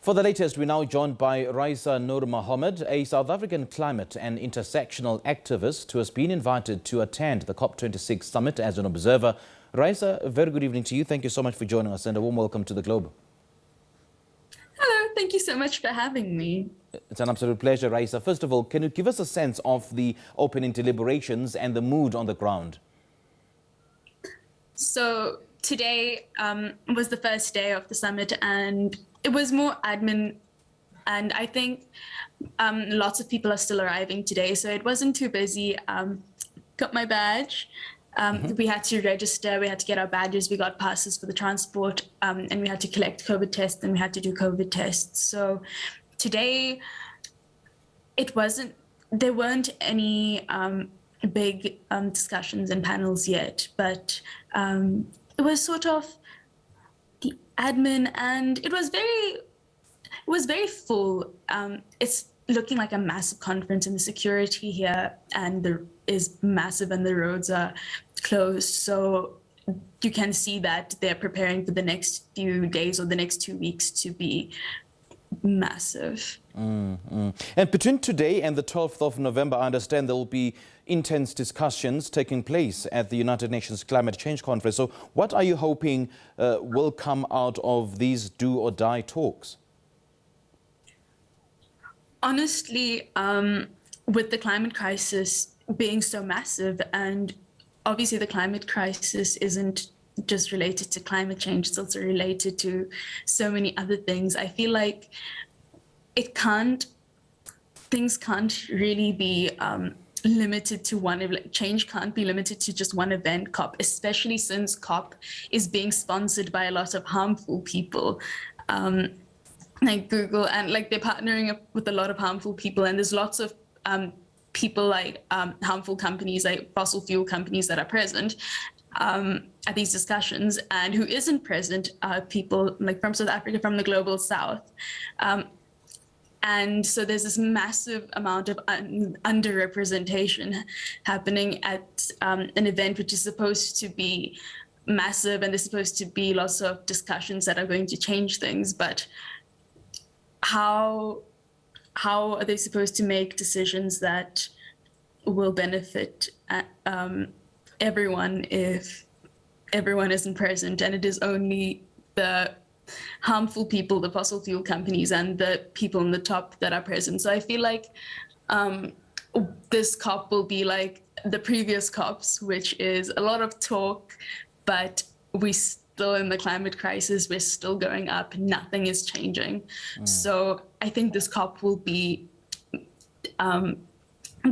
For the latest, we're now joined by Raeesah Noor-Mahomed, a South African climate and intersectional activist who has been invited to attend the COP26 summit as an observer. Raeesah, a very good evening to you. Thank you so much for joining us and a warm welcome to the Globe. Hello, thank you so much for having me. It's an absolute pleasure, Raeesah. First of all, can you give us a sense of the opening deliberations and the mood on the ground? So today was the first day of the summit, and it was more admin, and I think lots of people are still arriving today, so it wasn't too busy. Got my badge. We had to register, we had to get our badges, we got passes for the transport, and we had to collect COVID tests, and we had to do COVID tests. So today, there weren't any big discussions and panels yet, but it was sort of the admin, and it was very full. It's looking like a massive conference, and the security here is massive, and the roads are closed. So you can see that they're preparing for the next few days or the next 2 weeks to be massive. And between today and the 12th of November, I understand there will be intense discussions taking place at the United Nations Climate Change Conference. So what are you hoping will come out of these do or die talks? Honestly, with the climate crisis being so massive, and obviously the climate crisis isn't just related to climate change, it's also related to so many other things. I feel like things can't really be limited to change can't be limited to just one event, COP, especially since COP is being sponsored by a lot of harmful people. Like Google, and like they're partnering up with a lot of harmful people, and there's lots of people like harmful companies, like fossil fuel companies that are present at these discussions. And who isn't present are people like from South Africa, from the global south. And so there's this massive amount of underrepresentation happening at an event which is supposed to be massive, and there's supposed to be lots of discussions that are going to change things. But how are they supposed to make decisions that will benefit everyone if everyone isn't present, and it is only the harmful people, the fossil fuel companies, and the people in the top that are present? So I feel like this COP will be like the previous COPs, which is a lot of talk, but we still in the climate crisis, we're still going up, nothing is changing. So I think this COP will be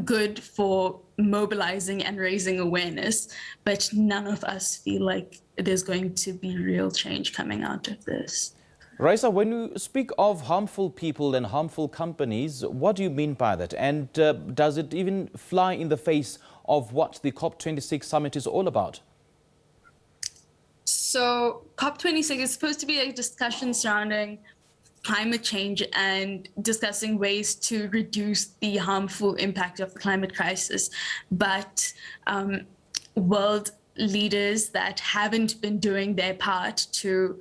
good for mobilizing and raising awareness, but none of us feel like there's going to be real change coming out of this. Raeesah, when you speak of harmful people and harmful companies, what do you mean by that? And does it even fly in the face of what the COP26 summit is all about? So COP26 is supposed to be a discussion surrounding climate change and discussing ways to reduce the harmful impact of the climate crisis. But world leaders that haven't been doing their part to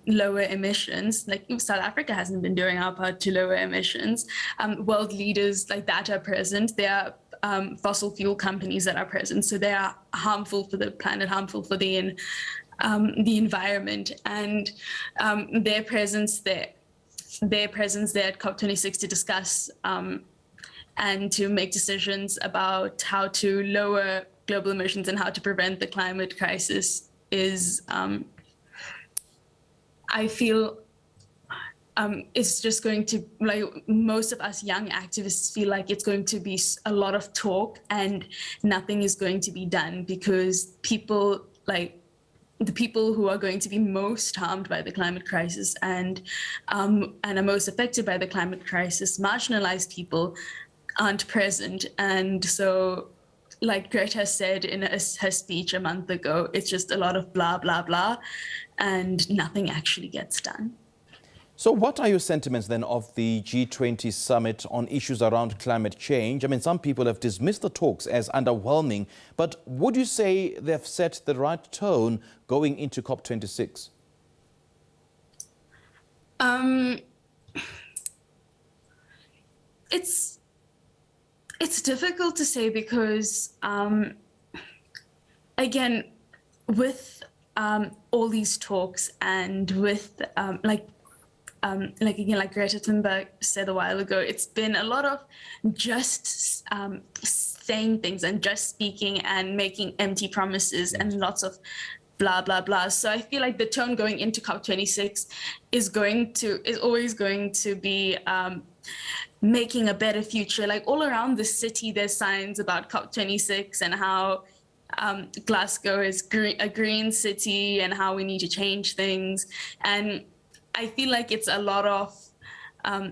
lower emissions, like South Africa hasn't been doing our part to lower emissions, world leaders like that are present. There are fossil fuel companies that are present, so they are harmful for the planet, harmful for the environment, and their presence there at COP26 to discuss and to make decisions about how to lower global emissions and how to prevent the climate crisis is, I feel, it's just going to, like, most of us young activists feel like it's going to be a lot of talk and nothing is going to be done, because people, like, the people who are going to be most harmed by the climate crisis and are most affected by the climate crisis, marginalized people, aren't present. And so, like Greta said in her speech a month ago, it's just a lot of blah, blah, blah, and nothing actually gets done. So what are your sentiments then of the G20 summit on issues around climate change? I mean, some people have dismissed the talks as underwhelming, but would you say they've set the right tone going into COP26? it's difficult to say because again, with all these talks and with like Greta Thunberg said a while ago, it's been a lot of just saying things and just speaking and making empty promises and lots of blah, blah, blah. So I feel like the tone going into COP26 is always going to be making a better future. Like all around the city, there's signs about COP26 and how Glasgow is a green city and how we need to change things. And I feel like it's a lot of,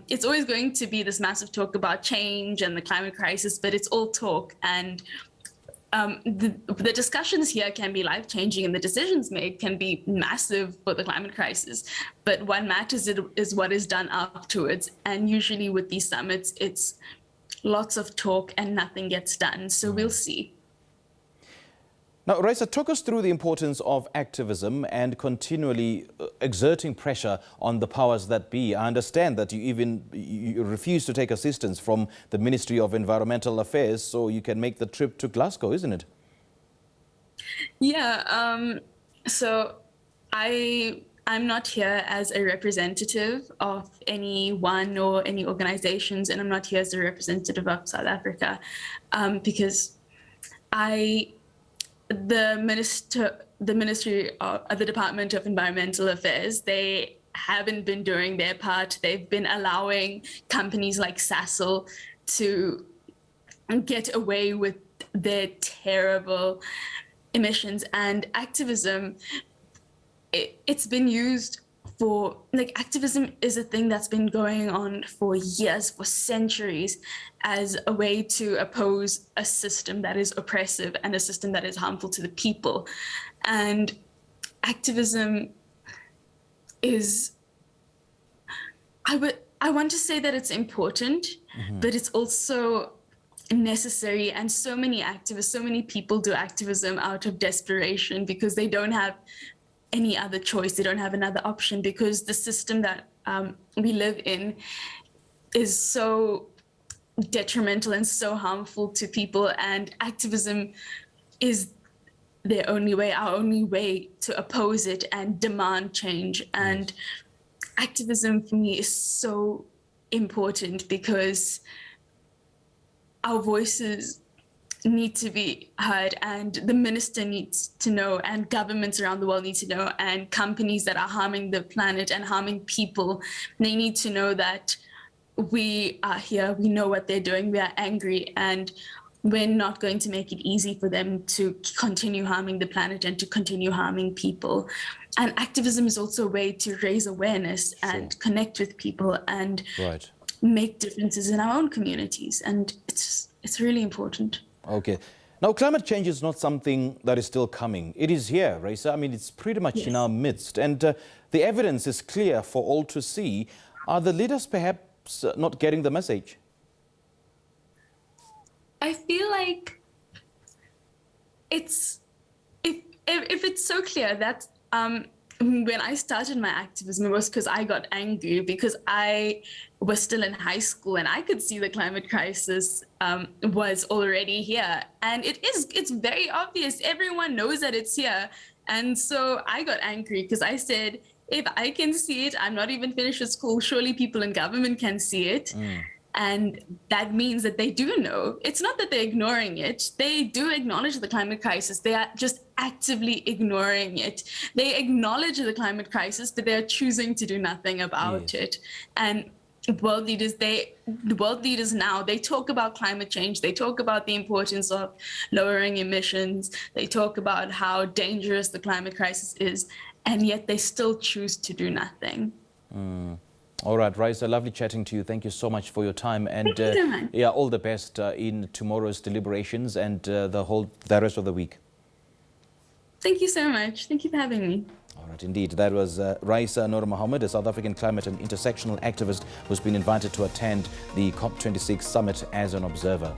it's always going to be this massive talk about change and the climate crisis, but it's all talk. And the discussions here can be life-changing and the decisions made can be massive for the climate crisis. But what matters is what is done afterwards. And usually with these summits, it's lots of talk and nothing gets done. So we'll see. Now, Raeesah, talk us through the importance of activism and continually exerting pressure on the powers that be. I understand that you refuse to take assistance from the Ministry of Environmental Affairs so you can make the trip to Glasgow, isn't it? Yeah, so I'm not here as a representative of anyone or any organizations, and I'm not here as a representative of South Africa because the Ministry of the Department of Environmental Affairs, they haven't been doing their part. They've been allowing companies like Sasol to get away with their terrible emissions. And activism, it's been used for, like, activism is a thing that's been going on for years, for centuries, as a way to oppose a system that is oppressive and a system that is harmful to the people. And activism is, I want to say that it's important, but it's also necessary. And so many activists, so many people do activism out of desperation because they don't have any other choice. They don't have another option because the system that we live in is so detrimental and so harmful to people, and activism is their only way, our only way to oppose it and demand change. And activism for me is so important because our voices need to be heard, and the minister needs to know, and governments around the world need to know, and companies that are harming the planet and harming people, they need to know that we are here, we know what they're doing, we are angry, and we're not going to make it easy for them to continue harming the planet and to continue harming people. And activism is also a way to raise awareness and connect with people and make differences in our own communities. And it's really important. Okay. Now, climate change is not something that is still coming. It is here, Raeesah. I mean, it's pretty much in our midst. And the evidence is clear for all to see. Are the leaders perhaps not getting the message? I feel like if it's so clear that when I started my activism, it was because I got angry because I was still in high school and I could see the climate crisis was already here. And it's very obvious. Everyone knows that it's here. And so I got angry because I said, if I can see it, I'm not even finished with school, surely people in government can see it. And that means that they do know. It's not that they're ignoring it. They do acknowledge the climate crisis. They are just actively ignoring it. They acknowledge the climate crisis, but they're choosing to do nothing about it. And world leaders now, they talk about climate change. They talk about the importance of lowering emissions. They talk about how dangerous the climate crisis is, and yet they still choose to do nothing. All right, Raeesah, lovely chatting to you. Thank you so much for your time, and Thank you so much. yeah, all the best in tomorrow's deliberations and the rest of the week. Thank you so much. Thank you for having me. All right, indeed. That was Raeesah Noor-Mahomed, a South African climate and intersectional activist who's been invited to attend the COP26 summit as an observer.